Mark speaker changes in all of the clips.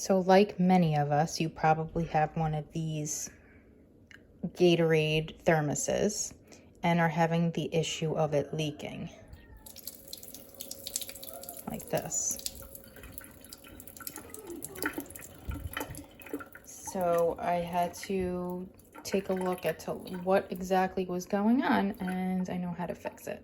Speaker 1: So like many of us, you probably have one of these Gatorade thermoses and are having the issue of it leaking. Like this. So I had to take a look at what exactly was going on, and I know how to fix it.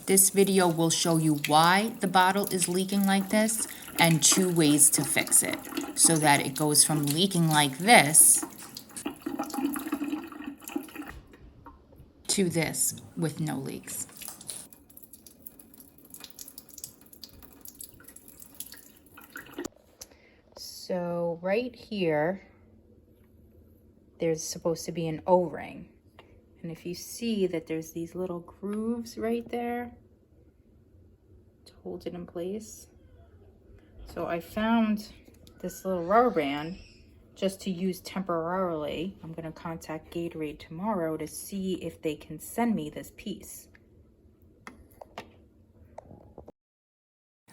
Speaker 2: This video will show you why the bottle is leaking like this and 2 ways to fix it so that it goes from leaking like this to this with no leaks.
Speaker 1: So right here, there's supposed to be an O-ring. And if you see that there's these little grooves right there to hold it in place. So I found this little rubber band just to use temporarily. I'm going to contact Gatorade tomorrow to see if they can send me this piece.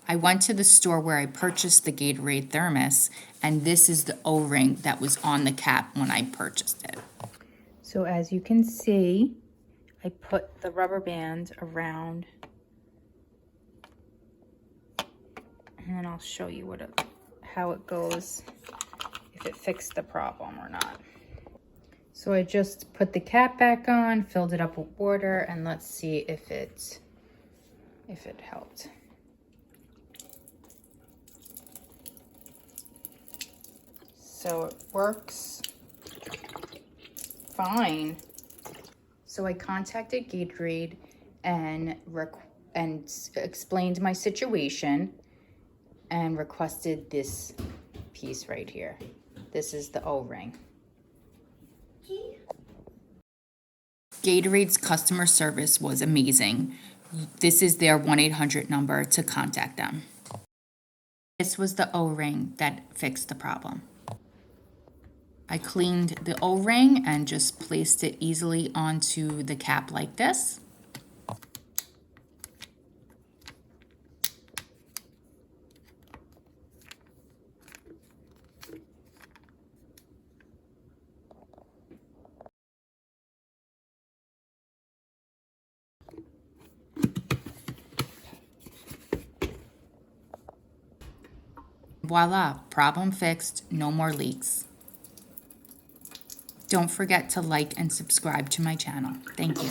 Speaker 2: I went to the store where I purchased the Gatorade Thermos, and this is the O-ring that was on the cap when I purchased it.
Speaker 1: So as you can see, I put the rubber band around, and then I'll show you how it goes, if it fixed the problem or not. So I just put the cap back on, filled it up with water, and let's see if it helped. So it works fine. So I contacted Gatorade and explained my situation and requested this piece right here. This is the O-ring.
Speaker 2: Gatorade's customer service was amazing. This is their 1-800 number to contact them. This was the O-ring that fixed the problem. I cleaned the O-ring and just placed it easily onto the cap like this. Voila, problem fixed, no more leaks. Don't forget to like and subscribe to my channel. Thank you.